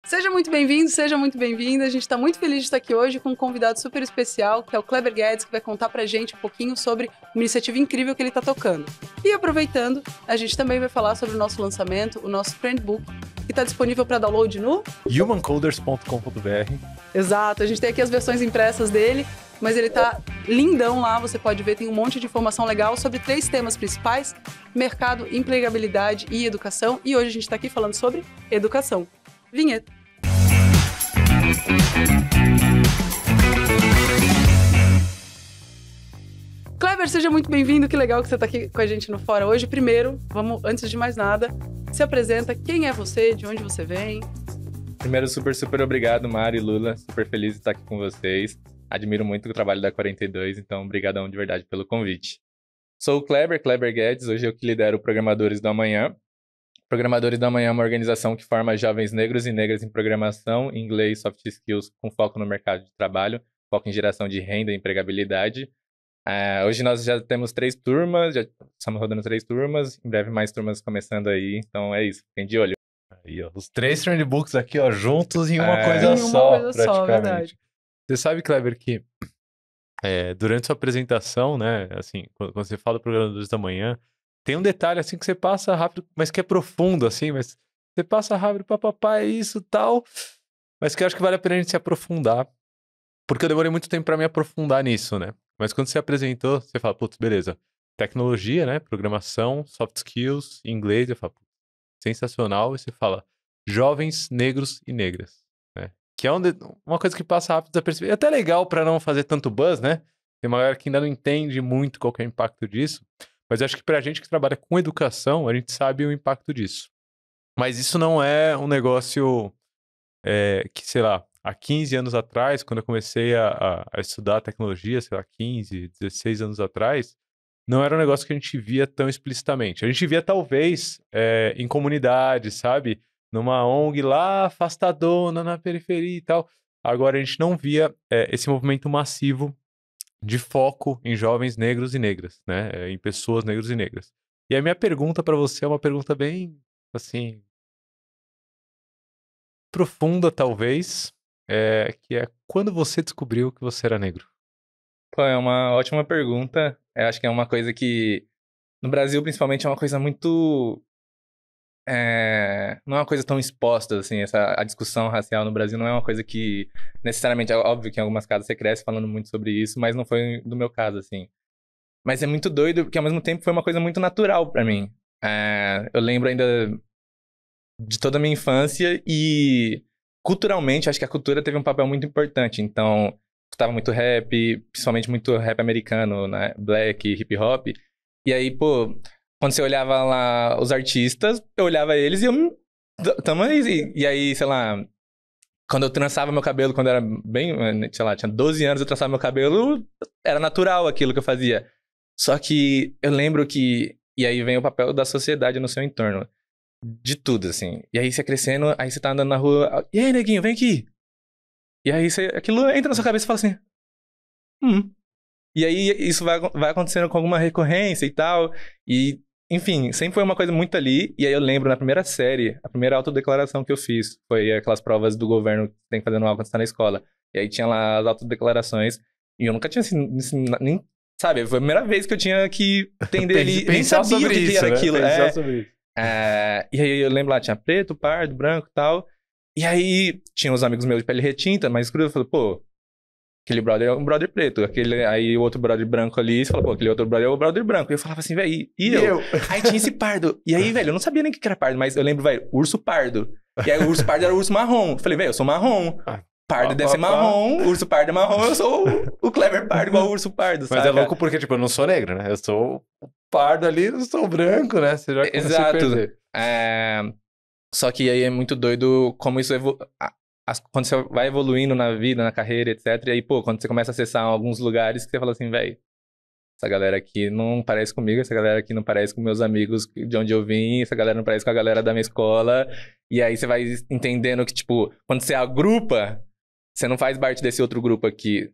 Seja muito bem-vindo, seja muito bem-vinda. A gente está muito feliz de estar aqui hoje com um convidado super especial, que é o Kleber Guedes, que vai contar pra gente um pouquinho sobre uma iniciativa incrível que ele está tocando. E aproveitando, a gente também vai falar sobre o nosso lançamento, o nosso Friendbook, que está disponível para download no humancoders.com.br. Exato, a gente tem aqui as versões impressas dele, mas ele tá lindão lá, você pode ver, tem um monte de informação legal sobre 3 temas principais: mercado, empregabilidade e educação. E hoje a gente está aqui falando sobre educação. Vinheta. Kleber, seja muito bem-vindo, que legal que você está aqui com a gente no Fora hoje. Primeiro, vamos, antes de mais nada, se apresenta, quem é você, de onde você vem? Primeiro, super obrigado, Mari e Lula, super feliz de estar aqui com vocês. Admiro muito o trabalho da 42, então obrigadão de verdade pelo convite. Sou o Kleber Guedes, hoje eu que lidero o Programadores do Amanhã. Programadores do Amanhã é uma organização que forma jovens negros e negras em programação, inglês, soft skills, com foco no mercado de trabalho, foco em geração de renda e empregabilidade. Hoje nós já temos 3 turmas, já estamos rodando 3 turmas, em breve mais turmas começando aí, então é isso, fiquem de olho. Aí, ó, os 3 Friendbooks aqui, ó, juntos em uma coisa só, praticamente. Verdade. Você sabe, Kleber, que durante sua apresentação, né, assim, quando você fala do Programadores da Manhã, tem um detalhe, assim, que você passa rápido, mas que é profundo, assim, mas você passa rápido, papapá, é isso, tal, mas que eu acho que vale a pena a gente se aprofundar, porque eu demorei muito tempo pra me aprofundar nisso, né? Mas quando você apresentou, você fala, putz, beleza, tecnologia, né, programação, soft skills, inglês, eu falo, putz, sensacional, e você fala, jovens negros e negras, né? Que é uma coisa que passa rápido desapercebida. É até legal pra não fazer tanto buzz, né? Tem uma galera que ainda não entende muito qual que é o impacto disso, mas eu acho que pra gente que trabalha com educação, a gente sabe o impacto disso. Mas isso não é um negócio que, sei lá, há 15 anos atrás, quando eu comecei a estudar tecnologia, sei lá, 15, 16 anos atrás, não era um negócio que a gente via tão explicitamente. A gente via, talvez, em comunidades, sabe? Numa ONG lá, afastadona, na periferia e tal. Agora, a gente não via esse movimento massivo de foco em jovens negros e negras, né? Em pessoas negras e negras. E a minha pergunta para você é uma pergunta bem, assim, profunda, talvez, que é quando você descobriu que você era negro? Pô, é uma ótima pergunta, eu acho que é uma coisa que, no Brasil principalmente, é uma coisa muito... não é uma coisa tão exposta, assim, a discussão racial no Brasil não é uma coisa que, necessariamente, é óbvio que em algumas casas você cresce falando muito sobre isso, mas não foi do meu caso, assim. Mas é muito doido, porque ao mesmo tempo foi uma coisa muito natural pra mim. Eu lembro ainda de toda a minha infância e, culturalmente, acho que a cultura teve um papel muito importante. Então, eu escutava muito rap, principalmente muito rap americano, né? Black, hip hop. E aí, pô, quando você olhava lá os artistas, eu olhava eles e eu... Tamo aí. E aí, sei lá, quando eu trançava meu cabelo, quando eu era bem, sei lá, tinha 12 anos, eu trançava meu cabelo, era natural aquilo que eu fazia. Só que eu lembro que... E aí vem o papel da sociedade no seu entorno. De tudo, assim. E aí você crescendo, aí você tá andando na rua, e aí, neguinho, vem aqui. E aí aquilo entra na sua cabeça e fala assim, E aí isso vai acontecendo com alguma recorrência e tal. E, enfim, sempre foi uma coisa muito ali. E aí eu lembro, na primeira série, a primeira autodeclaração que eu fiz foi aquelas provas do governo que tem que fazer anual quando você tá na escola. E aí tinha lá as autodeclarações. E eu nunca tinha, assim, nem... Sabe, foi a primeira vez que eu tinha que entender ali. Nem sabia o que era aquilo. Pensar sobre isso. E aí eu lembro lá, tinha preto, pardo, branco e tal. E aí tinha uns amigos meus de pele retinta, mais escura. Eu falei, pô, aquele brother é um brother preto. Aí o outro brother branco ali, você fala, pô, aquele outro brother é o brother branco. E eu falava assim, velho, e eu? Aí tinha esse pardo. E aí, velho, eu não sabia nem o que era pardo, mas eu lembro, velho, urso pardo. E aí o urso pardo era o urso marrom. Eu falei, velho, eu sou marrom. Pardo deve ser marrom, urso pardo é marrom, eu sou o Kleber pardo, igual o urso pardo, sabe? Mas é louco porque, tipo, eu não sou negro, né? Eu sou o pardo ali, eu sou branco, né? Você já começa a perder. Só que aí é muito doido como isso quando você vai evoluindo na vida, na carreira, etc. E aí, pô, quando você começa a acessar alguns lugares que você fala assim, velho, essa galera aqui não parece comigo, essa galera aqui não parece com meus amigos de onde eu vim, essa galera não parece com a galera da minha escola. E aí você vai entendendo que, tipo, quando você agrupa, você não faz parte desse outro grupo aqui.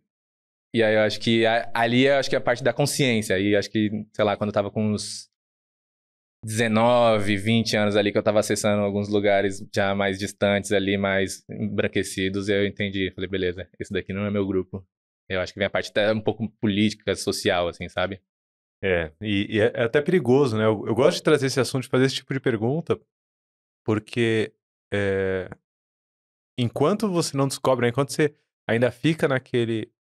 E aí eu acho que ali eu acho que é a parte da consciência. E acho que, sei lá, quando eu tava com uns 19, 20 anos ali que eu tava acessando alguns lugares já mais distantes ali, mais embranquecidos, e aí eu entendi. Falei, beleza, esse daqui não é meu grupo. Eu acho que vem a parte até um pouco política, social, assim, sabe? E é até perigoso, né? Eu gosto de trazer esse assunto, de fazer esse tipo de pergunta, porque é, enquanto você não descobre, né, enquanto você ainda fica naquele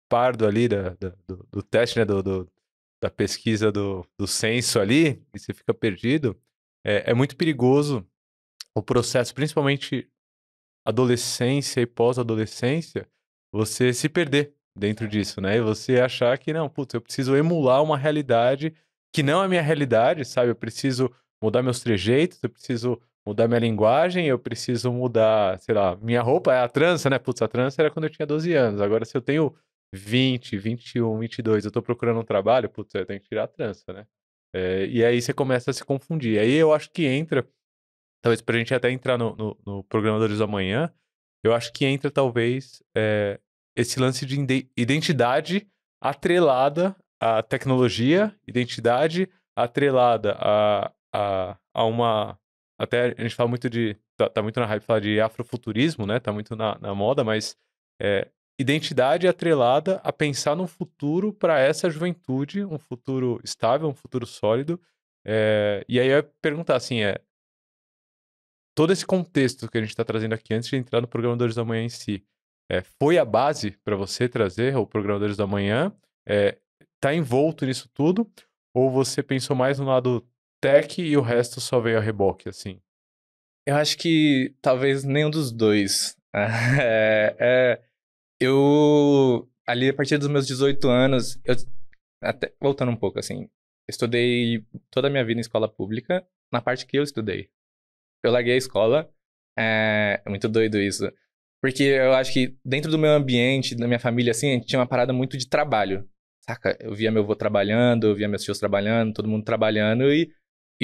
pardo ali do teste, né, da pesquisa do censo ali, e você fica perdido, é muito perigoso o processo, principalmente adolescência e pós-adolescência, você se perder dentro disso, né? E você achar que, não, putz, eu preciso emular uma realidade que não é a minha realidade, sabe? Eu preciso mudar meus trejeitos, eu preciso mudar minha linguagem, eu preciso mudar, sei lá, minha roupa, é a trança, né? Putz, a trança era quando eu tinha 12 anos. Agora, se eu tenho 20, 21, 22, eu tô procurando um trabalho, putz, eu tenho que tirar a trança, né? E aí você começa a se confundir. Aí eu acho que entra, talvez pra gente até entrar no Programadores do Amanhã, eu acho que entra talvez esse lance de identidade atrelada à tecnologia, identidade atrelada a uma... Até a gente fala muito de... Tá muito na hype falar de afrofuturismo, né? Tá muito na moda, mas identidade atrelada a pensar num futuro para essa juventude, um futuro estável, um futuro sólido. E aí eu ia perguntar assim, todo esse contexto que a gente está trazendo aqui antes de entrar no Programadores da Manhã em si, foi a base para você trazer o Programadores da Manhã? Tá envolto nisso tudo? Ou você pensou mais no lado tech e o resto só veio a reboque, assim? Eu acho que talvez nenhum dos dois. Eu, ali a partir dos meus 18 anos, até voltando um pouco assim, estudei toda a minha vida em escola pública, na parte que eu estudei. Eu larguei a escola, é muito doido isso. Porque eu acho que dentro do meu ambiente, da minha família, assim, a gente tinha uma parada muito de trabalho. Saca? Eu via meu avô trabalhando, eu via meus tios trabalhando, todo mundo trabalhando e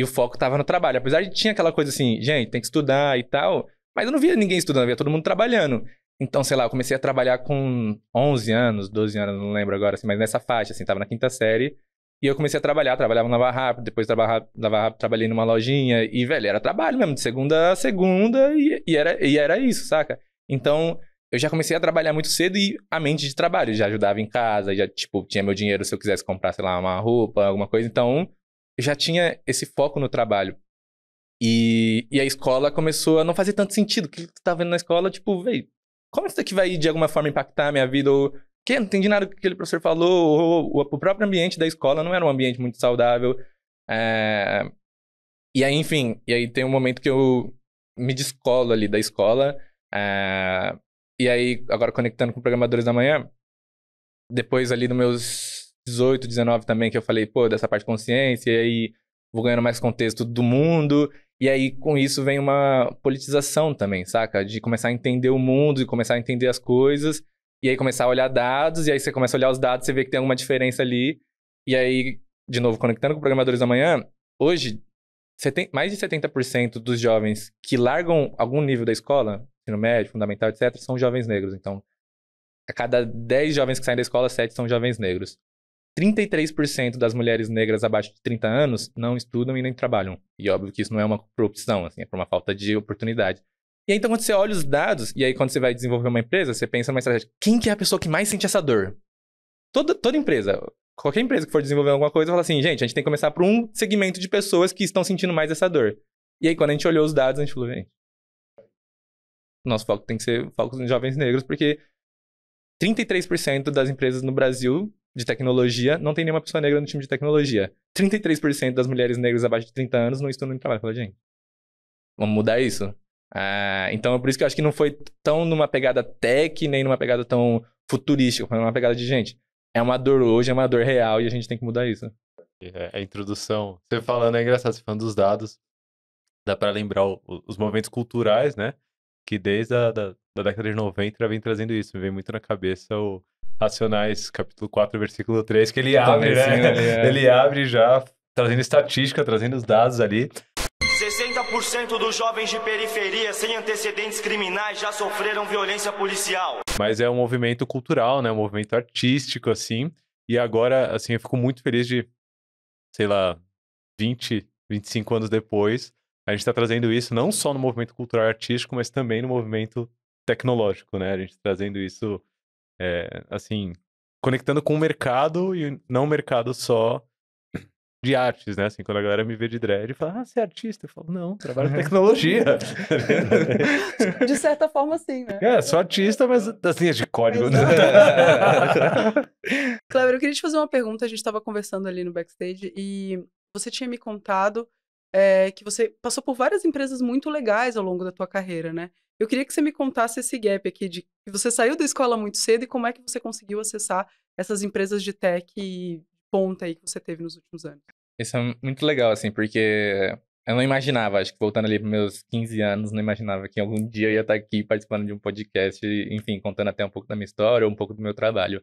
o foco tava no trabalho. Apesar de tinha aquela coisa assim, gente, tem que estudar e tal, mas eu não via ninguém estudando, eu via todo mundo trabalhando. Então, sei lá, eu comecei a trabalhar com 11 anos, 12 anos, não lembro agora, assim, mas nessa faixa, assim, tava na quinta série. E eu comecei a trabalhava no Lava Rápido, depois Lava Rápido, trabalhei numa lojinha. E, velho, era trabalho mesmo, de segunda a segunda, e era isso, saca? Então, eu já comecei a trabalhar muito cedo e a mente de trabalho. Já ajudava em casa, já, tipo, tinha meu dinheiro se eu quisesse comprar, sei lá, uma roupa, alguma coisa. Então, eu já tinha esse foco no trabalho. E a escola começou a não fazer tanto sentido. O que tu tá vendo na escola, tipo, velho, como isso daqui vai de alguma forma impactar a minha vida? Ou que não entendi nada do que aquele professor falou. Ou o próprio ambiente da escola não era um ambiente muito saudável. E aí, enfim, tem um momento que eu me descolo ali da escola. E aí, agora conectando com Programadores da Manhã, depois ali dos meus 18, 19 também, que eu falei, pô, dessa parte de consciência, e aí vou ganhando mais contexto do mundo. E aí, com isso, vem uma politização também, saca? De começar a entender o mundo, de começar a entender as coisas, e aí começar a olhar dados, e aí você começa a olhar os dados, você vê que tem alguma diferença ali. E aí, de novo, conectando com Programadores da Manhã, hoje, mais de 70% dos jovens que largam algum nível da escola, ensino médio, fundamental, etc., são jovens negros. Então, a cada 10 jovens que saem da escola, 7 são jovens negros. 33% das mulheres negras abaixo de 30 anos não estudam e nem trabalham. E óbvio que isso não é uma por opção, assim, é por uma falta de oportunidade. E aí, então, quando você olha os dados, e aí quando você vai desenvolver uma empresa, você pensa numa estratégia. Quem que é a pessoa que mais sente essa dor? Toda empresa, qualquer empresa que for desenvolver alguma coisa, fala assim, gente, a gente tem que começar por um segmento de pessoas que estão sentindo mais essa dor. E aí, quando a gente olhou os dados, a gente falou, gente, nosso foco tem que ser foco nos jovens negros, porque 33% das empresas no Brasil de tecnologia não tem nenhuma pessoa negra no time de tecnologia. 33% das mulheres negras abaixo de 30 anos não estão no trabalho. Eu falei, gente, vamos mudar isso? Então, é por isso que eu acho que não foi tão numa pegada tech, nem numa pegada tão futurística. Foi numa pegada de, gente, é uma dor hoje, é uma dor real e a gente tem que mudar isso. A introdução, você falando é engraçado, você falando dos dados, dá para lembrar os movimentos culturais, né? Que desde da década de 90 já vem trazendo isso. Me vem muito na cabeça o Racionais, capítulo 4, versículo 3, que ele abre, né? Ele abre já, trazendo estatística, trazendo os dados ali. 60% dos jovens de periferia sem antecedentes criminais já sofreram violência policial. Mas é um movimento cultural, né? Um movimento artístico, assim. E agora, assim, eu fico muito feliz de, sei lá, 20, 25 anos depois, a gente está trazendo isso não só no movimento cultural e artístico, mas também no movimento tecnológico, né? A gente trazendo isso, assim, conectando com o mercado e não o mercado só de artes, né? Assim, quando a galera me vê de dread, fala, você é artista? Eu falo, não, trabalho em tecnologia. De certa forma, sim, né? Sou artista, mas das linhas de código. Kleber, eu queria te fazer uma pergunta. A gente estava conversando ali no backstage e você tinha me contado que você passou por várias empresas muito legais ao longo da tua carreira, né? Eu queria que você me contasse esse gap aqui de que você saiu da escola muito cedo e como é que você conseguiu acessar essas empresas de tech ponta aí que você teve nos últimos anos. Isso é muito legal, assim, porque eu não imaginava, acho que voltando ali para meus 15 anos, não imaginava que algum dia eu ia estar aqui participando de um podcast, enfim, contando até um pouco da minha história ou um pouco do meu trabalho.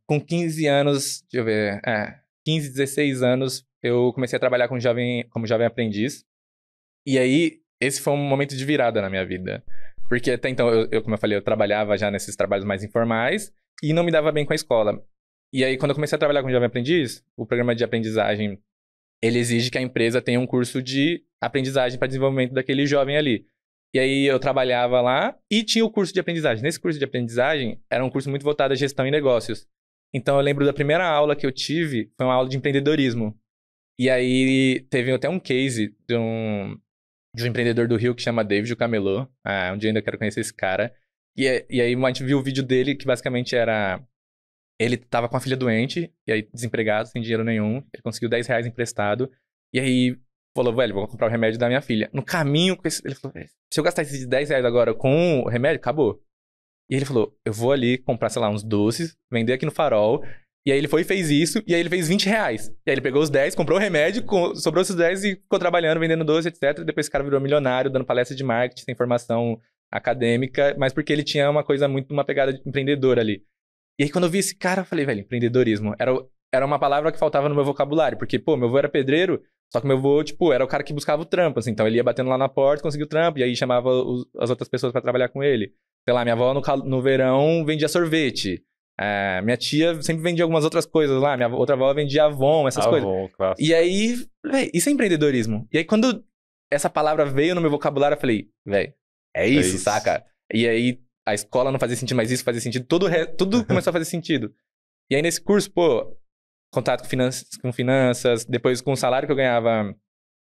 Com 15 anos, deixa eu ver, 15, 16 anos, eu comecei a trabalhar como jovem aprendiz. E aí, esse foi um momento de virada na minha vida. Porque até então, como eu falei, eu trabalhava já nesses trabalhos mais informais e não me dava bem com a escola. E aí, quando eu comecei a trabalhar como jovem aprendiz, o programa de aprendizagem, ele exige que a empresa tenha um curso de aprendizagem para desenvolvimento daquele jovem ali. E aí, eu trabalhava lá e tinha o curso de aprendizagem. Nesse curso de aprendizagem, era um curso muito voltado à gestão e negócios. Então, eu lembro da primeira aula que eu tive, foi uma aula de empreendedorismo. E aí, teve até um case de um empreendedor do Rio que chama David Camelot. Um dia eu ainda quero conhecer esse cara. E aí, a gente viu o vídeo dele, que basicamente era... Ele tava com a filha doente, e aí desempregado, sem dinheiro nenhum. Ele conseguiu R$10 emprestado. E aí falou, velho, vou comprar o remédio da minha filha. No caminho, ele falou, se eu gastar esses R$10 agora com o remédio, acabou. E ele falou, eu vou ali comprar, sei lá, uns doces, vender aqui no Farol. E aí ele foi e fez isso, e aí ele fez R$20. E aí ele pegou os 10, comprou o remédio, sobrou esses 10 e ficou trabalhando, vendendo doce, etc. Depois esse cara virou milionário, dando palestra de marketing, sem formação acadêmica, mas porque ele tinha uma pegada empreendedora ali. E aí, quando eu vi esse cara, eu falei, velho, empreendedorismo. Era uma palavra que faltava no meu vocabulário. Porque, pô, meu avô era pedreiro, só que meu avô, tipo, era o cara que buscava o trampo, assim. Então, ele ia batendo lá na porta, conseguia o trampo, e aí chamava as outras pessoas pra trabalhar com ele. Sei lá, minha avó no verão vendia sorvete. Minha tia sempre vendia algumas outras coisas lá. Minha outra avó vendia Avon, essas coisas. Claro. E aí, velho, isso é empreendedorismo. E aí, quando essa palavra veio no meu vocabulário, eu falei, velho, é isso, saca? E aí... A escola não fazia sentido, mas isso fazia sentido. Tudo começou a fazer sentido. E aí, nesse curso, pô, contato com finanças, depois com o salário que eu ganhava,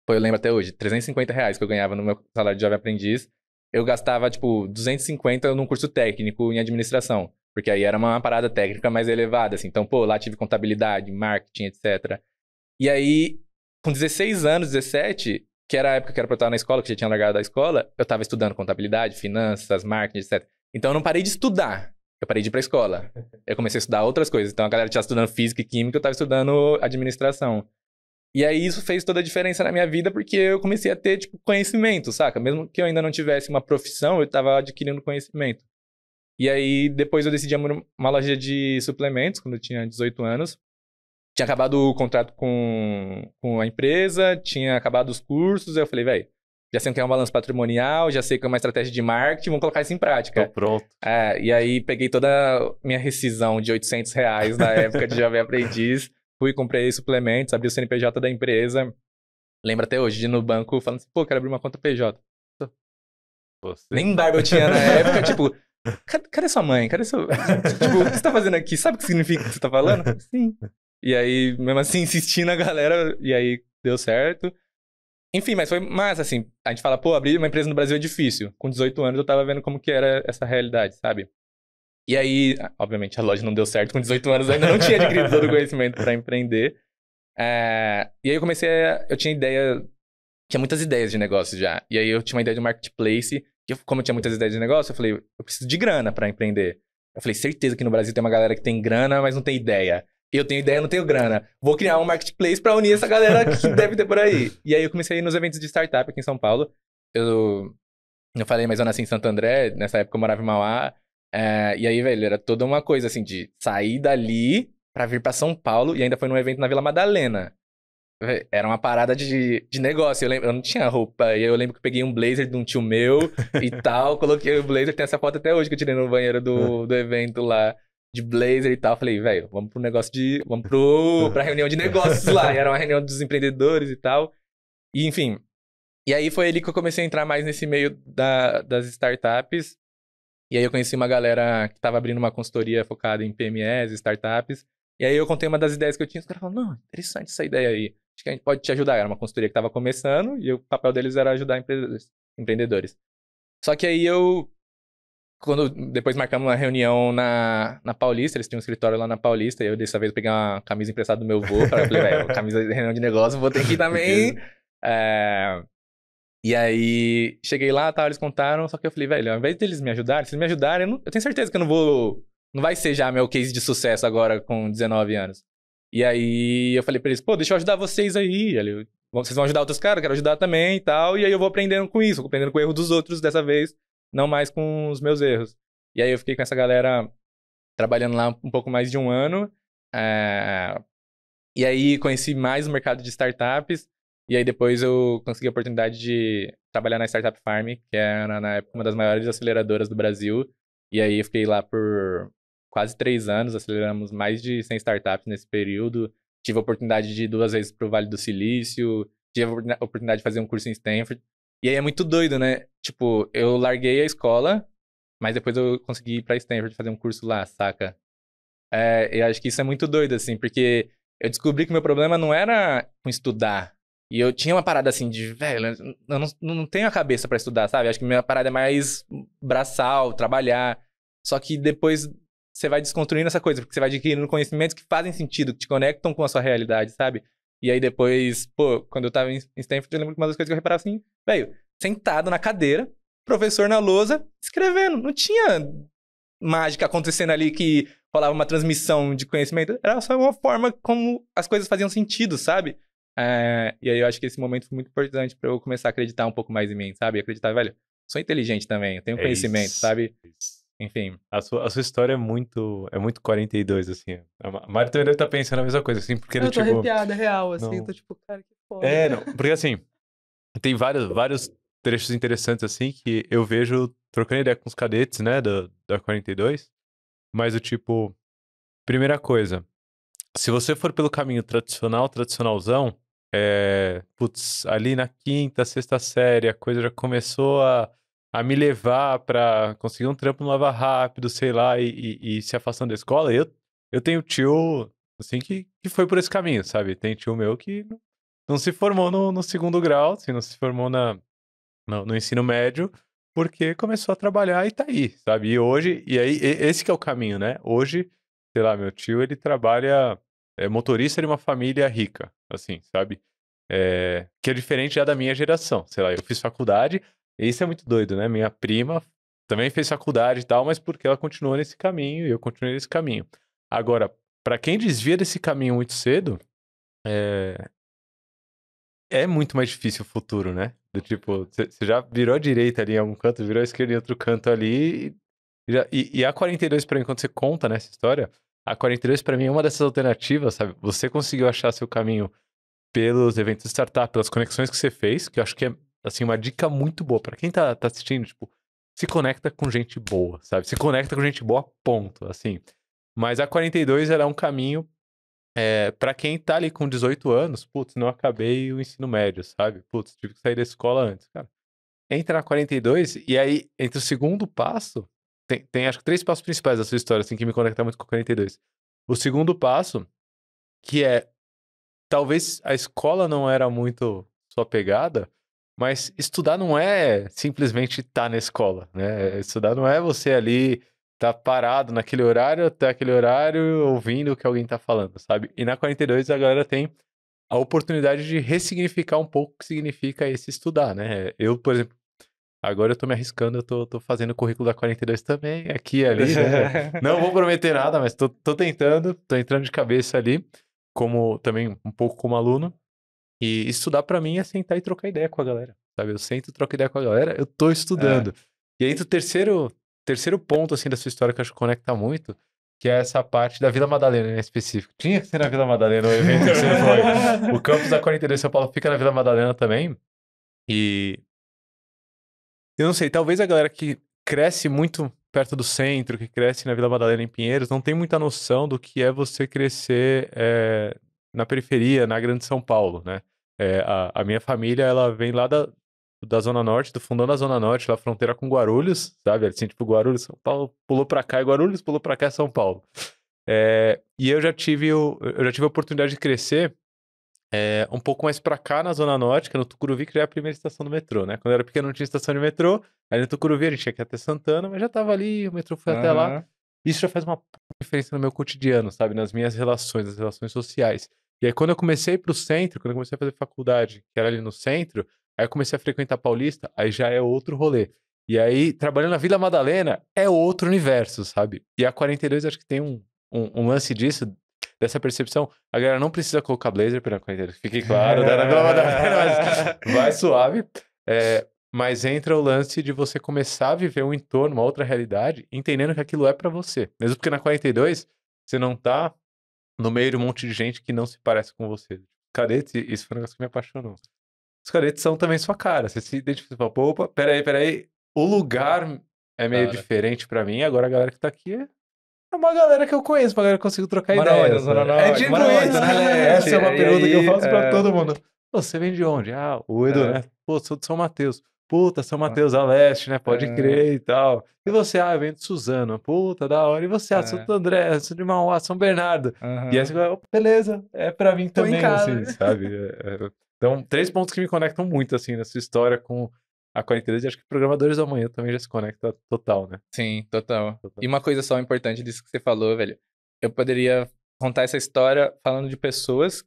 pô, eu lembro até hoje, R$350 que eu ganhava no meu salário de jovem aprendiz, eu gastava, tipo, 250 num curso técnico em administração. Porque aí era uma parada técnica mais elevada, assim. Então, pô, lá tive contabilidade, marketing, etc. E aí, com 16 anos, 17, que era a época que era pra eu estar na escola, que já tinha largado da escola, eu tava estudando contabilidade, finanças, marketing, etc. Então, eu não parei de estudar. Eu parei de ir pra escola. Eu comecei a estudar outras coisas. Então, a galera estava estudando física e química, eu estava estudando administração. E aí, isso fez toda a diferença na minha vida, porque eu comecei a ter, tipo, conhecimento, saca? Mesmo que eu ainda não tivesse uma profissão, eu estava adquirindo conhecimento. E aí, depois eu decidi abrir uma loja de suplementos, quando eu tinha 18 anos. Tinha acabado o contrato com a empresa, tinha acabado os cursos, aí eu falei, velho, já sei o que é um balanço patrimonial, já sei o que é uma estratégia de marketing, vamos colocar isso em prática. Tô pronto. E aí peguei toda a minha rescisão de R$800 na época de jovem aprendiz, fui, comprei suplementos, abri o CNPJ da empresa. Lembro até hoje de ir no banco falando assim, pô, quero abrir uma conta PJ. Nem barba eu tinha na época, tipo, cadê sua mãe? Cadê seu... tipo, o que você tá fazendo aqui? Sabe o que significa o que você tá falando? Sim. E aí, mesmo assim, insistindo a galera, e aí deu certo. Enfim, mas foi massa, assim. A gente fala, pô, abrir uma empresa no Brasil é difícil. Com 18 anos eu tava vendo como que era essa realidade, sabe? E aí, obviamente, a loja não deu certo. Com 18 anos eu ainda não tinha adquirido todo o conhecimento pra empreender. E aí eu tinha ideia... Tinha muitas ideias de negócio já. E aí eu tinha uma ideia de marketplace. Que como eu tinha muitas ideias de negócio, eu falei, eu preciso de grana pra empreender. Eu falei, certeza que no Brasil tem uma galera que tem grana, mas não tem ideia. Eu tenho ideia, não tenho grana. Vou criar um marketplace pra unir essa galera que deve ter por aí. E aí eu comecei a ir nos eventos de startup aqui em São Paulo. Eu falei, mas eu nasci em Santo André. Nessa época eu morava em Mauá. E aí, velho, era toda uma coisa assim de sair dali pra vir pra São Paulo. E ainda foi num evento na Vila Madalena. Era uma parada de negócio. Eu não tinha roupa. E eu lembro que eu peguei um blazer de um tio meu e tal. Coloquei o blazer. Tem essa foto até hoje que eu tirei no banheiro do evento lá. de blazer e tal. Eu falei, velho, vamos pro negócio de... Vamos pra reunião de negócios lá. E era uma reunião dos empreendedores e tal. E, enfim... E aí foi ali que eu comecei a entrar mais nesse meio das startups. E aí eu conheci uma galera que estava abrindo uma consultoria focada em PMEs, startups. E aí eu contei uma das ideias que eu tinha. Os caras falaram, não, interessante essa ideia aí. Acho que a gente pode te ajudar. Era uma consultoria que estava começando e o papel deles era ajudar empreendedores. Só que aí depois marcamos uma reunião na Paulista, eles tinham um escritório lá na Paulista, e eu dessa vez peguei uma camisa emprestada do meu avô. Eu falei, velho, camisa de reunião de negócio, vou ter que ir também. E aí, cheguei lá, eles contaram, só que eu falei, velho, ao invés deles me ajudarem, se eles me ajudarem, eu tenho certeza que eu não vai ser já meu case de sucesso agora com 19 anos. E aí, eu falei pra eles, pô, deixa eu ajudar vocês aí. Vocês vão ajudar outros caras, eu quero ajudar também e tal. E aí eu vou aprendendo com isso, vou aprendendo com o erro dos outros dessa vez, não mais com os meus erros. E aí eu fiquei com essa galera trabalhando lá um pouco mais de um ano. E aí conheci mais o mercado de startups. E aí depois eu consegui a oportunidade de trabalhar na Startup Farm, que era na época uma das maiores aceleradoras do Brasil. E aí eu fiquei lá por quase 3 anos, aceleramos mais de 100 startups nesse período. Tive a oportunidade de ir 2 vezes para o Vale do Silício, tive a oportunidade de fazer um curso em Stanford. E aí é muito doido, né? Tipo, eu larguei a escola, mas depois eu consegui ir para Stanford fazer um curso lá, saca? Eu acho que isso é muito doido, assim, porque eu descobri que meu problema não era com estudar. E eu tinha uma parada assim de, velho, eu não tenho a cabeça pra estudar, sabe? Acho que minha parada é mais braçal, trabalhar. Só que depois você vai desconstruindo essa coisa, porque você vai adquirindo conhecimentos que fazem sentido, que te conectam com a sua realidade, sabe? E aí depois, pô, quando eu tava em Stanford, eu lembro que uma das coisas que eu reparava assim, velho, sentado na cadeira, professor na lousa, escrevendo. Não tinha mágica acontecendo ali que rolava uma transmissão de conhecimento. Era só uma forma como as coisas faziam sentido, sabe? E aí eu acho que esse momento foi muito importante pra eu começar a acreditar um pouco mais em mim, sabe? Acreditar, velho, sou inteligente também, eu tenho conhecimento, sabe? Enfim. A sua história é muito 42, assim. A Mari também deve estar pensando a mesma coisa, assim, porque eu tô arrepiada, real, assim, não... eu tô tipo, cara, que foda. Não, porque assim, tem vários trechos interessantes, assim, que eu vejo trocando ideia com os cadetes, né, da 42, mas o tipo, primeira coisa, se você for pelo caminho tradicionalzão, putz, ali na 5ª, 6ª série, a coisa já começou a me levar pra conseguir um trampo no Lava Rápido, sei lá, e se afastando da escola. Eu tenho tio, assim, que foi por esse caminho, sabe? Tem tio meu que não se formou no 2º grau, assim, não se formou no ensino médio, porque começou a trabalhar e tá aí, sabe? E aí, esse que é o caminho, né? Hoje, sei lá, meu tio, ele trabalha, motorista de uma família rica, assim, sabe? Que é diferente já da minha geração. Sei lá, eu fiz faculdade, e isso é muito doido, né? Minha prima também fez faculdade e tal, mas porque ela continuou nesse caminho e eu continuei nesse caminho. Agora, pra quem desvia desse caminho muito cedo, é muito mais difícil o futuro, né? Do tipo, você já virou à direita ali em algum canto, virou à esquerda em outro canto ali. E a 42 pra mim, quando você conta nessa história, a 42 pra mim é uma dessas alternativas, sabe? Você conseguiu achar seu caminho pelos eventos de startup, pelas conexões que você fez, que eu acho que é, assim, uma dica muito boa. Pra quem tá assistindo, tipo, se conecta com gente boa, sabe? Se conecta com gente boa, ponto, assim. Mas a 42 era um caminho pra quem tá ali com 18 anos, putz, não acabei o ensino médio, sabe? Putz, tive que sair da escola antes, cara. Entra na 42 e aí, entre o segundo passo, tem acho que 3 passos principais da sua história, assim, que me conecta muito com a 42. O segundo passo, que talvez a escola não era muito sua pegada, mas estudar não é simplesmente estar na escola, né? Estudar não é você ali tá parado naquele horário até aquele horário ouvindo o que alguém tá falando, sabe? E na 42 a galera tem a oportunidade de ressignificar um pouco o que significa esse estudar, né? Eu, por exemplo, agora eu tô me arriscando, eu tô fazendo o currículo da 42 também, aqui e ali, né? Não vou prometer nada, mas tô tentando, tô entrando de cabeça ali, também um pouco como aluno. E estudar pra mim é sentar e trocar ideia com a galera, sabe? Eu sento e troco ideia com a galera, eu tô estudando. E aí, o terceiro ponto, assim, da sua história que eu acho que conecta muito, que é essa parte da Vila Madalena, em específico. Tinha que ser na Vila Madalena o evento que você foi. O campus da 42 São Paulo fica na Vila Madalena também. E eu não sei, talvez a galera que cresce muito perto do centro, que cresce na Vila Madalena, em Pinheiros, não tem muita noção do que é você crescer na periferia, na Grande São Paulo, né? A minha família, ela vem lá da Zona Norte, do fundão da Zona Norte, lá fronteira com Guarulhos, sabe? Assim, tipo, Guarulhos, São Paulo, pulou pra cá é Guarulhos, pulou pra cá é São Paulo. E eu já tive a oportunidade de crescer um pouco mais pra cá, na Zona Norte, que é no Tucuruvi, que já é a primeira estação do metrô, né? Quando eu era pequeno não tinha estação de metrô, aí no Tucuruvi a gente tinha que ir até Santana, mas já tava ali, o metrô foi até lá. Aham. Isso já faz uma diferença no meu cotidiano, sabe? Nas minhas relações, nas relações sociais. E aí quando eu comecei a ir pro centro, quando eu comecei a fazer faculdade, que era ali no centro, aí eu comecei a frequentar Paulista, aí já é outro rolê. E aí, trabalhando na Vila Madalena, é outro universo, sabe? E a 42 acho que tem um lance disso, dessa percepção. A galera não precisa colocar blazer pela 42, fique claro, né? Na Vila Madalena, mas vai suave. Mas entra o lance de você começar a viver um entorno, uma outra realidade, entendendo que aquilo é pra você. Mesmo porque na 42, você não tá no meio de um monte de gente que não se parece com você. Cadetes, isso foi um negócio que me apaixonou. Os cadetes são também sua cara. Você se identifica e fala, pô, opa, peraí. O lugar é meio Da hora. diferente pra mim, agora a galera que tá aqui é uma galera que eu conheço, uma galera que eu consigo trocar Mora ideia. onde? Zona Sabe? É Norte? tipo Mora onde? isso, Zona né? Leste? Essa é uma E pergunta que eu aí, faço pra todo mundo. Pô, você vem de onde? Ah, o Edu, É. né? Pô, sou de São Mateus. Puta, São Mateus, a leste, né? Pode crer e tal. E você? Ah, eu venho de Suzano. Puta, da hora. E você? Ah, sou do André, sou de Mauá, São Bernardo. E aí você fala, beleza, é pra mim Tô em também, casa. assim, sabe? Então, 3 pontos que me conectam muito, assim, nessa história com a 42, e acho que Programadores do Amanhã também já se conecta total, né? Sim, total. Total. E uma coisa só importante disso que você falou, velho. Eu poderia contar essa história falando de pessoas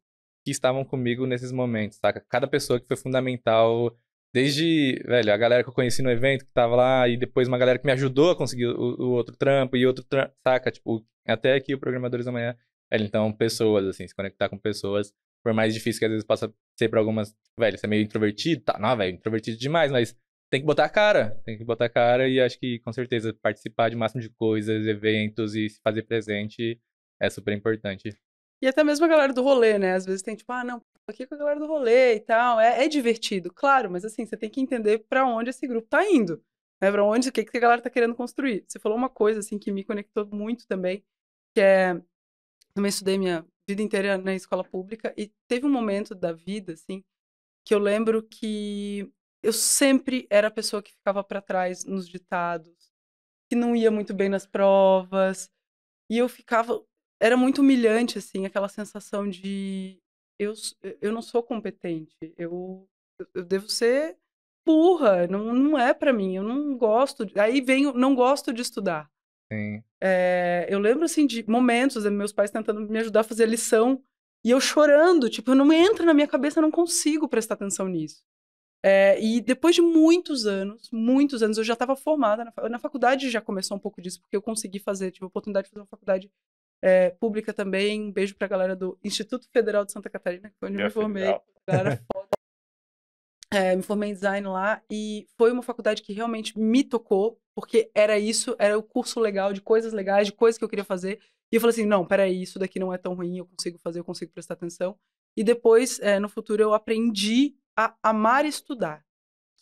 que estavam comigo nesses momentos, saca? Cada pessoa que foi fundamental, desde, velho, a galera que eu conheci no evento que tava lá, e depois uma galera que me ajudou a conseguir o outro trampo, e outro trampo, saca? Tipo, até aqui o Programadores da Manhã. Velho, então, pessoas, assim, se conectar com pessoas, por mais difícil que às vezes possa ser pra algumas, velho, você é meio introvertido, tá? Não, velho, introvertido demais, mas tem que botar a cara, e acho que com certeza participar de máximo de coisas, eventos e se fazer presente é super importante. E até mesmo a galera do rolê, né? Às vezes tem tipo, não, tô aqui com a galera do rolê e tal. É divertido, claro, mas assim, você tem que entender pra onde esse grupo tá indo. Né? Pra onde, o que a galera tá querendo construir. Você falou uma coisa, assim, que me conectou muito também, que é, também estudei minha vida inteira na escola pública e teve um momento da vida, assim, que eu lembro que eu sempre era a pessoa que ficava pra trás nos ditados, que não ia muito bem nas provas, e eu ficava... Era muito humilhante, assim, aquela sensação de... Eu não sou competente, eu devo ser burra, não é pra mim, eu não gosto... Aí vem o não gosto de estudar. Sim. Eu lembro, assim, de momentos, meus pais tentando me ajudar a fazer a lição, e eu chorando, tipo, não entra na minha cabeça, eu não consigo prestar atenção nisso. E depois de muitos anos, eu já estava formada, na faculdade já começou um pouco disso, porque eu consegui fazer, tive a oportunidade de fazer uma faculdade pública também. Um beijo pra galera do Instituto Federal de Santa Catarina, que foi onde eu me formei. Galera foda. Me formei em design lá e foi uma faculdade que realmente me tocou, porque era isso, era o curso legal, de coisas legais, de coisas que eu queria fazer. E eu falei assim, não, peraí, isso daqui não é tão ruim, eu consigo fazer, eu consigo prestar atenção. E depois, no futuro, eu aprendi a amar estudar,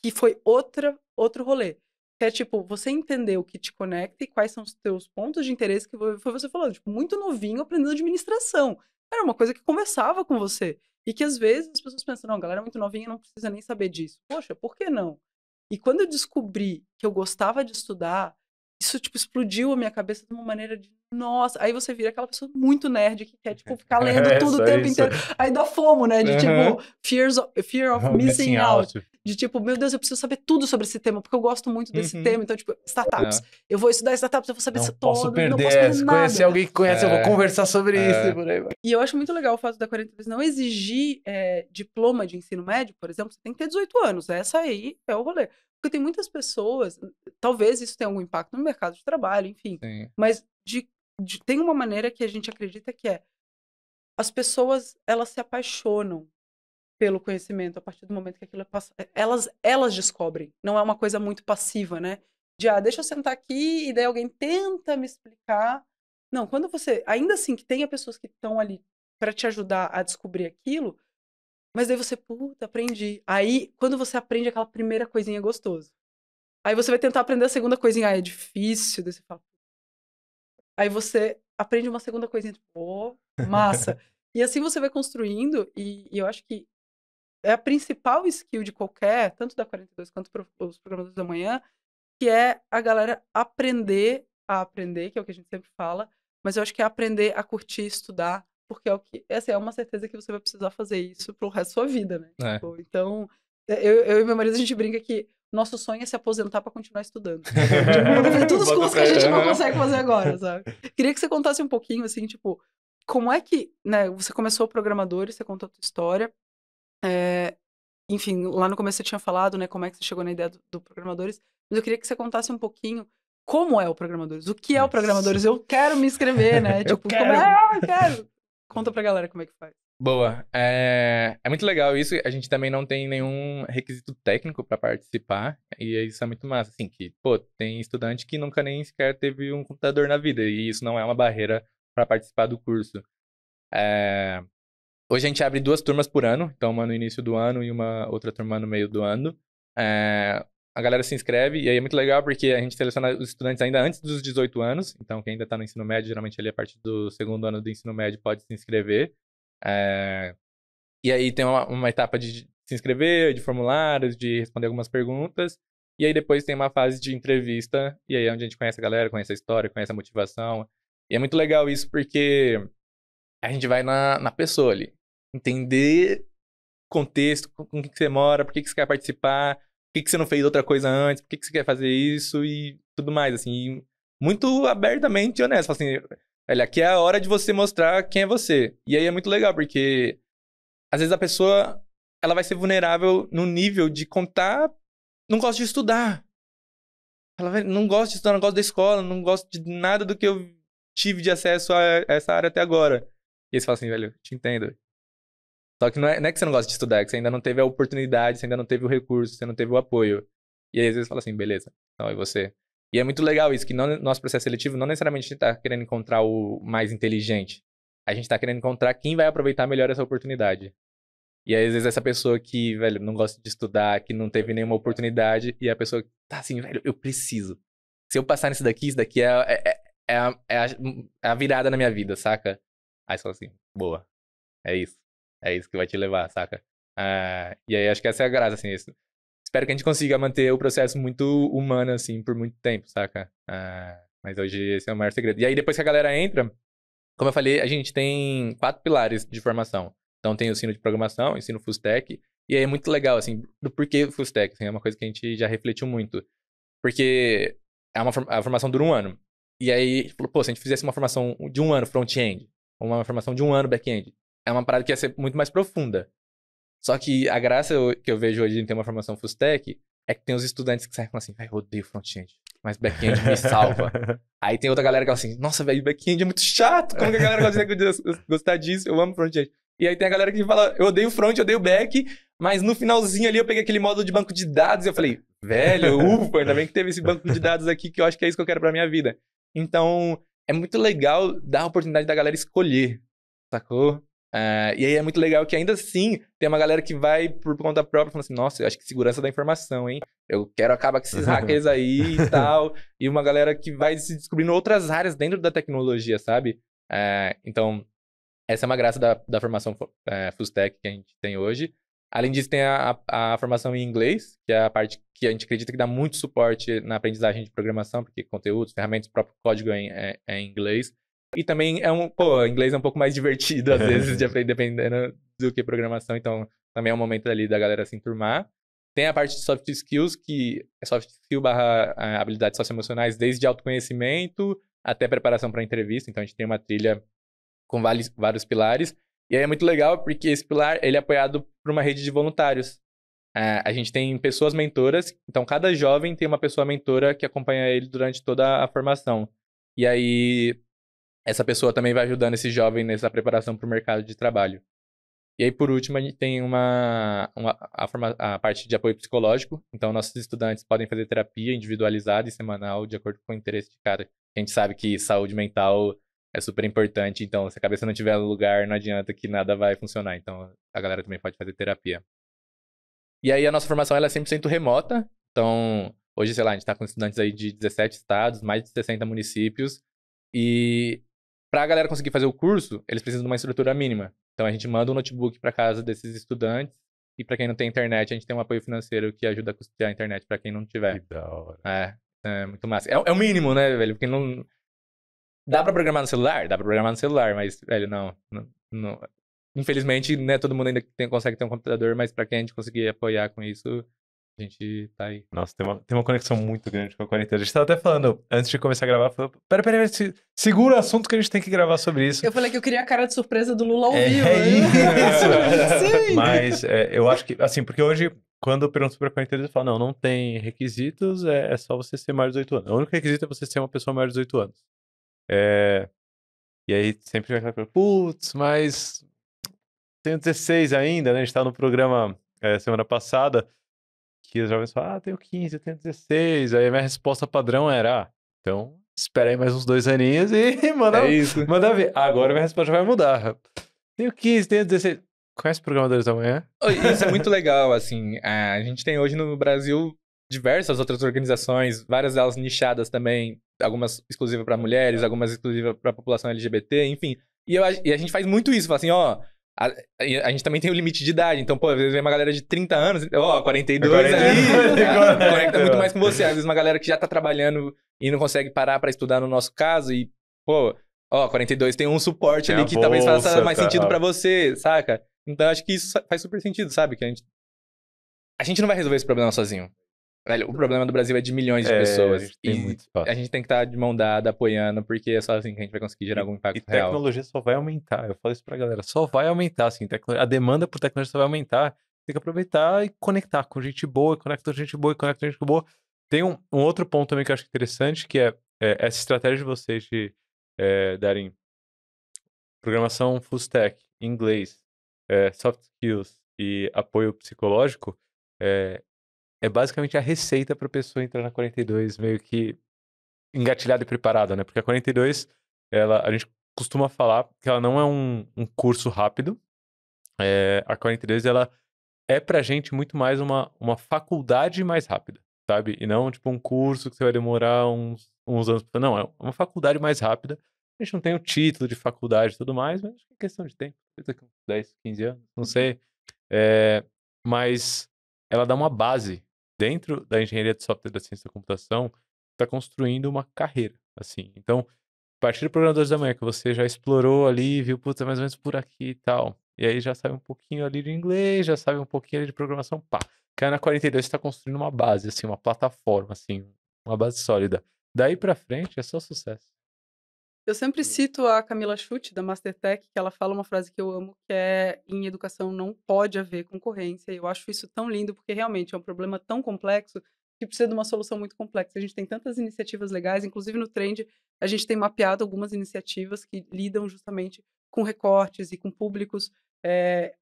que foi outro rolê. Que é tipo, você entender o que te conecta e quais são os teus pontos de interesse, que foi você falando, tipo, muito novinho aprendendo administração. Era uma coisa que conversava com você. E que às vezes as pessoas pensam, não, a galera é muito novinha, não precisa nem saber disso. Poxa, por que não? E quando eu descobri que eu gostava de estudar, isso, tipo, explodiu a minha cabeça de uma maneira de, nossa, aí você vira aquela pessoa muito nerd que quer, tipo, ficar lendo tudo o tempo inteiro. Aí dá fomo, né? De, tipo, fear of missing out. De, tipo, meu Deus, eu preciso saber tudo sobre esse tema, porque eu gosto muito desse tema. Então, tipo, startups. Eu vou estudar startups, eu vou saber Não todo. posso perder. Não posso perder Se nada. conhecer alguém que conhece, eu vou conversar sobre isso e por aí vai. E eu acho muito legal o fato da 42 não exigir diploma de ensino médio, por exemplo. Você tem que ter 18 anos. Essa aí é o rolê. Porque tem muitas pessoas, talvez isso tenha algum impacto no mercado de trabalho, enfim. Sim. Mas tem uma maneira que a gente acredita que as pessoas, elas se apaixonam pelo conhecimento a partir do momento que aquilo elas descobrem. Não é uma coisa muito passiva, né? De, deixa eu sentar aqui e daí alguém tenta me explicar. Não, quando você... Ainda assim, que tenha pessoas que estão ali para te ajudar a descobrir aquilo, mas daí você, puta, aprendi. Aí, quando você aprende aquela primeira coisinha gostosa, Aí você vai tentar aprender a segunda coisinha. É difícil. Daí você fala... Aí você aprende uma segunda coisinha. Tipo, massa. E assim você vai construindo. E eu acho que é a principal skill de qualquer, tanto da 42 quanto os programadores da manhã, que é a galera aprender a aprender, que é o que a gente sempre fala, mas eu acho que é aprender a curtir, estudar, porque é o que, essa é uma certeza que você vai precisar fazer isso pro resto da sua vida, né? Tipo, então, eu e meu marido, a gente brinca que nosso sonho é se aposentar para continuar estudando. Tipo, todos os cursos que a gente não consegue fazer agora, sabe? Queria que você contasse um pouquinho, assim, tipo, como é que, né, você começou programador e você contou a tua história, enfim, lá no começo você tinha falado, né, como é que você chegou na ideia do Programadores, mas eu queria que você contasse um pouquinho como é o Programadores, o que é o Programadores, eu quero me inscrever, né, tipo, quero. como é, eu quero. Conta pra galera como é que faz. Boa. É muito legal isso. A gente também não tem nenhum requisito técnico pra participar. E isso é muito massa. Assim, que, pô, tem estudante que nunca nem sequer teve um computador na vida. E isso não é uma barreira pra participar do curso. Hoje a gente abre 2 turmas por ano. Então, uma no início do ano e uma outra turma no meio do ano. A galera se inscreve. E aí é muito legal porque a gente seleciona os estudantes ainda antes dos 18 anos. Então, quem ainda tá no ensino médio, geralmente ali a partir do 2º ano do ensino médio pode se inscrever. E aí tem uma etapa de se inscrever, de formulários, de responder algumas perguntas. E aí depois tem uma fase de entrevista. E aí é onde a gente conhece a galera, conhece a história, conhece a motivação. E é muito legal isso porque a gente vai na pessoa ali. Entender contexto, com o que você mora, por que você quer participar, por que você não fez outra coisa antes, por que você quer fazer isso e tudo mais, assim. E muito abertamente honesto. Assim, olha, aqui é a hora de você mostrar quem é você. E aí é muito legal, porque às vezes a pessoa, ela vai ser vulnerável no nível de contar, não gosto de estudar. Ela não gosta de estudar, não gosta da escola, não gosta de nada do que eu tive de acesso a essa área até agora. E aí você fala assim, velho, te entendo. Só que não é que você não gosta de estudar, é que você ainda não teve a oportunidade, você ainda não teve o recurso, você não teve o apoio. E aí às vezes você fala assim, beleza, então é você. E é muito legal isso, que nosso processo seletivo não necessariamente a gente tá querendo encontrar o mais inteligente. A gente tá querendo encontrar quem vai aproveitar melhor essa oportunidade. E aí, às vezes, essa pessoa que, velho, não gosta de estudar, que não teve nenhuma oportunidade, e a pessoa que tá assim, velho, eu preciso. Se eu passar nisso daqui, isso daqui é a virada na minha vida, saca? Aí você fala assim, boa, é isso. É isso que vai te levar, saca? E aí, acho que essa é a graça, assim, isso. Espero que a gente consiga manter o processo muito humano, assim, por muito tempo, saca? Mas hoje esse é o maior segredo. E aí, depois que a galera entra, como eu falei, a gente tem 4 pilares de formação. Então, tem o ensino de programação, o ensino full stack. E aí é muito legal, assim, do porquê full stack. Assim, é uma coisa que a gente já refletiu muito. Porque a formação dura 1 ano. E aí, falou, pô, se a gente fizesse uma formação de 1 ano front-end, ou uma formação de 1 ano back-end, é uma parada que ia ser muito mais profunda. Só que a graça que eu vejo hoje em ter uma formação full stack é que tem os estudantes que saem falando assim, eu odeio front-end, mas back-end me salva. Aí tem outra galera que fala assim, nossa, velho, back-end é muito chato, como que a galera consegue gostar disso? Eu amo front-end. E aí tem a galera que fala, eu odeio front, eu odeio back, mas no finalzinho ali eu peguei aquele módulo de banco de dados e eu falei, velho, ufa, ainda bem que teve esse banco de dados aqui que eu acho que é isso que eu quero pra minha vida. Então, é muito legal dar a oportunidade da galera escolher, sacou? E aí é muito legal que ainda assim tem uma galera que vai por conta própria falando assim, nossa, eu acho que segurança da informação, hein? Eu quero acabar com esses hackers aí e tal. E uma galera que vai se descobrindo outras áreas dentro da tecnologia, sabe? Então, essa é uma graça da formação full stack que a gente tem hoje. Além disso, tem a formação em inglês, que é a parte que a gente acredita que dá muito suporte na aprendizagem de programação, porque conteúdos, ferramentas, o próprio código é em inglês. E também inglês é um pouco mais divertido, às vezes, de aprender, dependendo do que programação. Então, também é um momento ali da galera se enturmar. Tem a parte de soft skills, que é soft skill / habilidades socioemocionais, desde autoconhecimento até preparação para entrevista. Então, a gente tem uma trilha com vários pilares. E aí é muito legal, porque esse pilar ele é apoiado por uma rede de voluntários. A gente tem pessoas mentoras, então cada jovem tem uma pessoa mentora que acompanha ele durante toda a formação. E aí, essa pessoa também vai ajudando esse jovem nessa preparação para o mercado de trabalho. E aí, por último, a gente tem a parte de apoio psicológico. Então, nossos estudantes podem fazer terapia individualizada e semanal, de acordo com o interesse de cada. A gente sabe que saúde mental é super importante, então se a cabeça não estiver no lugar, não adianta que nada vai funcionar. Então, a galera também pode fazer terapia. E aí, a nossa formação ela é 100% remota. Então, Hoje, sei lá, a gente tá com estudantes aí de 17 estados, mais de 60 municípios. E pra galera conseguir fazer o curso, eles precisam de uma estrutura mínima. Então a gente manda um notebook pra casa desses estudantes. E pra quem não tem internet, a gente tem um apoio financeiro que ajuda a custear a internet pra quem não tiver. Que da hora. É muito massa. É o mínimo, né, velho? Porque não... Dá pra programar no celular? Dá pra programar no celular, mas, velho, não. Infelizmente, né, todo mundo ainda consegue ter um computador, mas pra quem a gente conseguir apoiar com isso, a gente tá aí. Nossa, tem uma conexão muito grande com a quarentena. A gente tava até falando, antes de começar a gravar, falou, pera, segura o assunto que a gente tem que gravar sobre isso. Eu falei que eu queria a cara de surpresa do Lula ao É vivo. isso! Sim! Mas eu acho que, assim, porque hoje, quando eu pergunto sobre a quarentena, eles falam, não tem requisitos, é só você ser maior de 18 anos. O único requisito é você ser uma pessoa maior de 18 anos. E aí sempre vai falar, putz, mas tenho 16 ainda, né? A gente tava no programa semana passada, que os jovens falam, tenho 15, eu tenho 16. Aí a minha resposta padrão era, então espera aí mais uns 2 aninhos e manda ver. Agora minha resposta já vai mudar. Tenho 15, tenho 16. Conhece Programadores da Manhã? Isso é muito legal, assim. A gente tem hoje no Brasil diversas outras organizações, várias delas nichadas também, algumas exclusivas para mulheres, algumas exclusivas para a população LGBT, enfim. E a gente faz muito isso, fala assim, a gente também tem o limite de idade, então, pô, às vezes vem uma galera de 30 anos, 42 ali, conecta muito mais com você. Às vezes uma galera que já tá trabalhando e não consegue parar para estudar no nosso caso e, pô, 42 tem um suporte ali que talvez faça mais sentido para você, saca? Então, acho que isso faz super sentido, sabe? Que a gente não vai resolver esse problema sozinho. Velho, o problema do Brasil é de milhões de pessoas. A gente tem que estar de mão dada, apoiando, porque é só assim que a gente vai conseguir gerar algum impacto real. E tecnologia só vai aumentar. Eu falo isso pra galera. Só vai aumentar, assim. A demanda por tecnologia só vai aumentar. Tem que aproveitar e conectar com gente boa, conecta com gente boa, conecta com gente boa. Tem um outro ponto também que eu acho interessante, que é essa estratégia de vocês de darem programação full stack, inglês, soft skills e apoio psicológico, é basicamente a receita para a pessoa entrar na 42 meio que engatilhada e preparada, né? Porque a 42, a gente costuma falar que ela não é um curso rápido. A 42, ela é pra gente muito mais uma faculdade mais rápida, sabe? E não, tipo, um curso que você vai demorar uns anos. Não, é uma faculdade mais rápida. A gente não tem o título de faculdade e tudo mais, mas acho que é questão de tempo. Daqui uns 10, 15 anos, não sei. Mas ela dá uma base dentro da engenharia de software da ciência da computação, está construindo uma carreira, assim. Então, a partir do Programadores da Manhã, que você já explorou ali, viu, puta, mais ou menos por aqui e tal, e aí já sabe um pouquinho ali de inglês, já sabe um pouquinho ali de programação, pá. Cai na 42, você está construindo uma base, assim, uma plataforma, assim, uma base sólida. Daí pra frente, é só sucesso. Eu sempre cito a Camila Schutt, da Mastertech, que ela fala uma frase que eu amo, que é: em educação não pode haver concorrência. E eu acho isso tão lindo, porque realmente é um problema tão complexo que precisa de uma solução muito complexa. A gente tem tantas iniciativas legais, inclusive no Trend, a gente tem mapeado algumas iniciativas que lidam justamente com recortes e com públicos.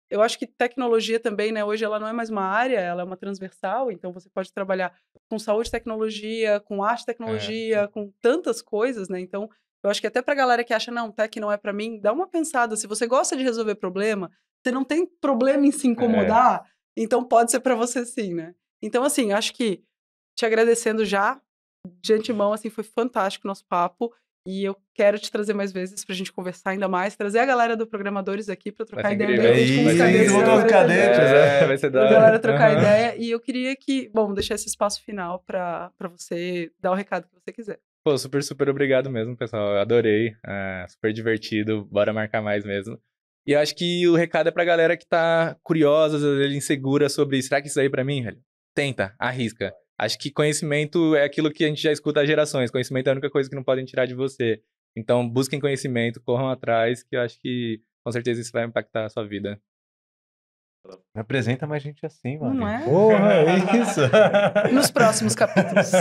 Eu acho que tecnologia também, né, hoje ela não é mais uma área, ela é uma transversal, então você pode trabalhar com saúde e tecnologia, com arte e tecnologia, com tantas coisas, né? Então, eu acho que até pra galera que acha, não, tech não é pra mim, dá uma pensada. Se você gosta de resolver problema, você não tem problema em se incomodar, então pode ser pra você sim, né? Então, assim, acho que te agradecendo já, de antemão, assim, foi fantástico o nosso papo. E eu quero te trazer mais vezes pra gente conversar ainda mais, trazer a galera do Programadores aqui pra trocar ideia. Vai ser da hora. Pra galera trocar ideia. E eu queria deixar esse espaço final pra você dar o recado que você quiser. Pô, super, super obrigado mesmo, pessoal. Eu adorei. Super divertido. Bora marcar mais mesmo. E eu acho que o recado é pra galera que tá curiosa, às vezes insegura sobre, será que isso aí é pra mim, velho? Tenta, arrisca. Acho que conhecimento é aquilo que a gente já escuta há gerações. Conhecimento é a única coisa que não podem tirar de você. Então, busquem conhecimento, corram atrás, que eu acho que, com certeza, isso vai impactar a sua vida. Apresenta mais gente assim, mano. Não é? Porra, é isso. Nos próximos capítulos.